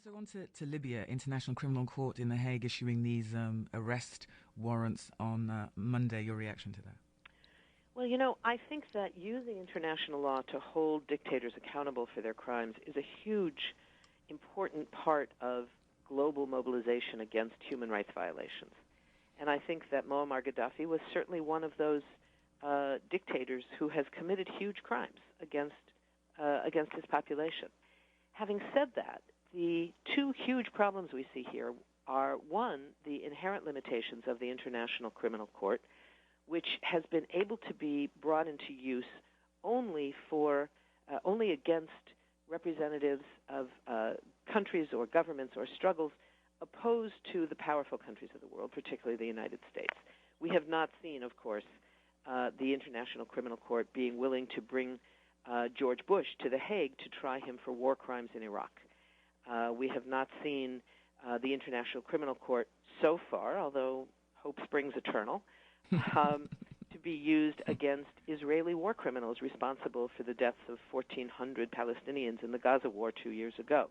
So on to Libya, International Criminal Court in The Hague issuing these arrest warrants on Monday. Your reaction to that? Well, I think that using international law to hold dictators accountable for their crimes is a huge, important part of global mobilization against human rights violations. And I think that Muammar Gadhaffi was certainly one of those dictators who has committed huge crimes against his population. Having said that, the two huge problems we see here are, one, the inherent limitations of the International Criminal Court, which has been able to be brought into use only against representatives of countries or governments or struggles opposed to the powerful countries of the world, particularly the United States. We have not seen, of course, the International Criminal Court being willing to bring George Bush to The Hague to try him for war crimes in Iraq. We have not seen the International Criminal Court so far, although hope springs eternal, to be used against Israeli war criminals responsible for the deaths of 1,400 Palestinians in the Gaza war 2 years ago.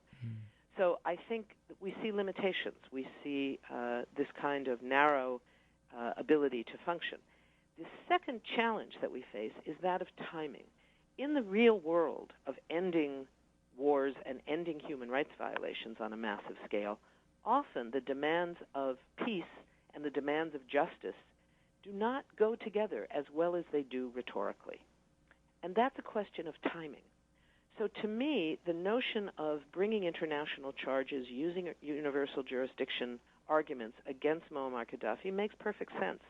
So I think that we see limitations. We see this kind of narrow ability to function. The second challenge that we face is that of timing. In the real world of ending wars and ending human rights violations on a massive scale, often the demands of peace and the demands of justice do not go together as well as they do rhetorically. And that's a question of timing. So to me, the notion of bringing international charges using universal jurisdiction arguments against Muammar Gadhaffi makes perfect sense.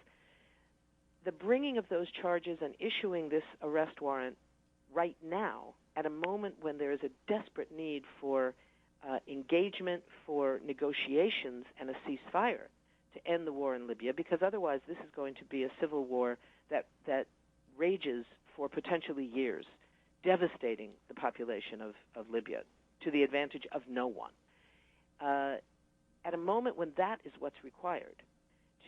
The bringing of those charges and issuing this arrest warrant right now, at a moment when there is a desperate need for engagement, for negotiations, and a ceasefire to end the war in Libya, because otherwise this is going to be a civil war that rages for potentially years, devastating the population of Libya to the advantage of no one. At a moment when that is what's required,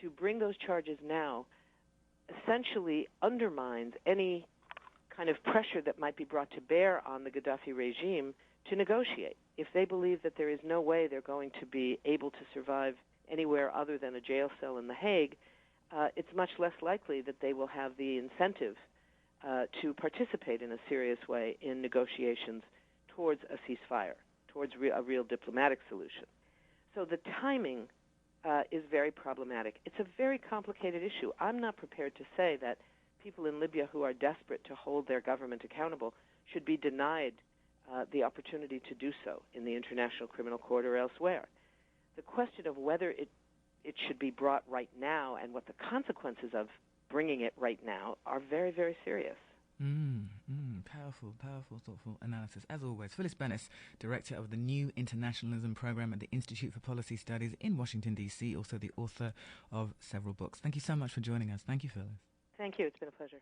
to bring those charges now essentially undermines any kind of pressure that might be brought to bear on the Gadhaffi regime to negotiate. If they believe that there is no way they're going to be able to survive anywhere other than a jail cell in The Hague, it's much less likely that they will have the incentive to participate in a serious way in negotiations towards a ceasefire, towards a real diplomatic solution. So the timing is very problematic. It's a very complicated issue. I'm not prepared to say that people in Libya who are desperate to hold their government accountable should be denied the opportunity to do so in the International Criminal Court or elsewhere. The question of whether it should be brought right now and what the consequences of bringing it right now are very, very serious. Powerful, thoughtful analysis. As always, Phyllis Bennis, Director of the New Internationalism Program at the Institute for Policy Studies in Washington, D.C., also the author of several books. Thank you so much for joining us. Thank you, Phyllis. Thank you. It's been a pleasure.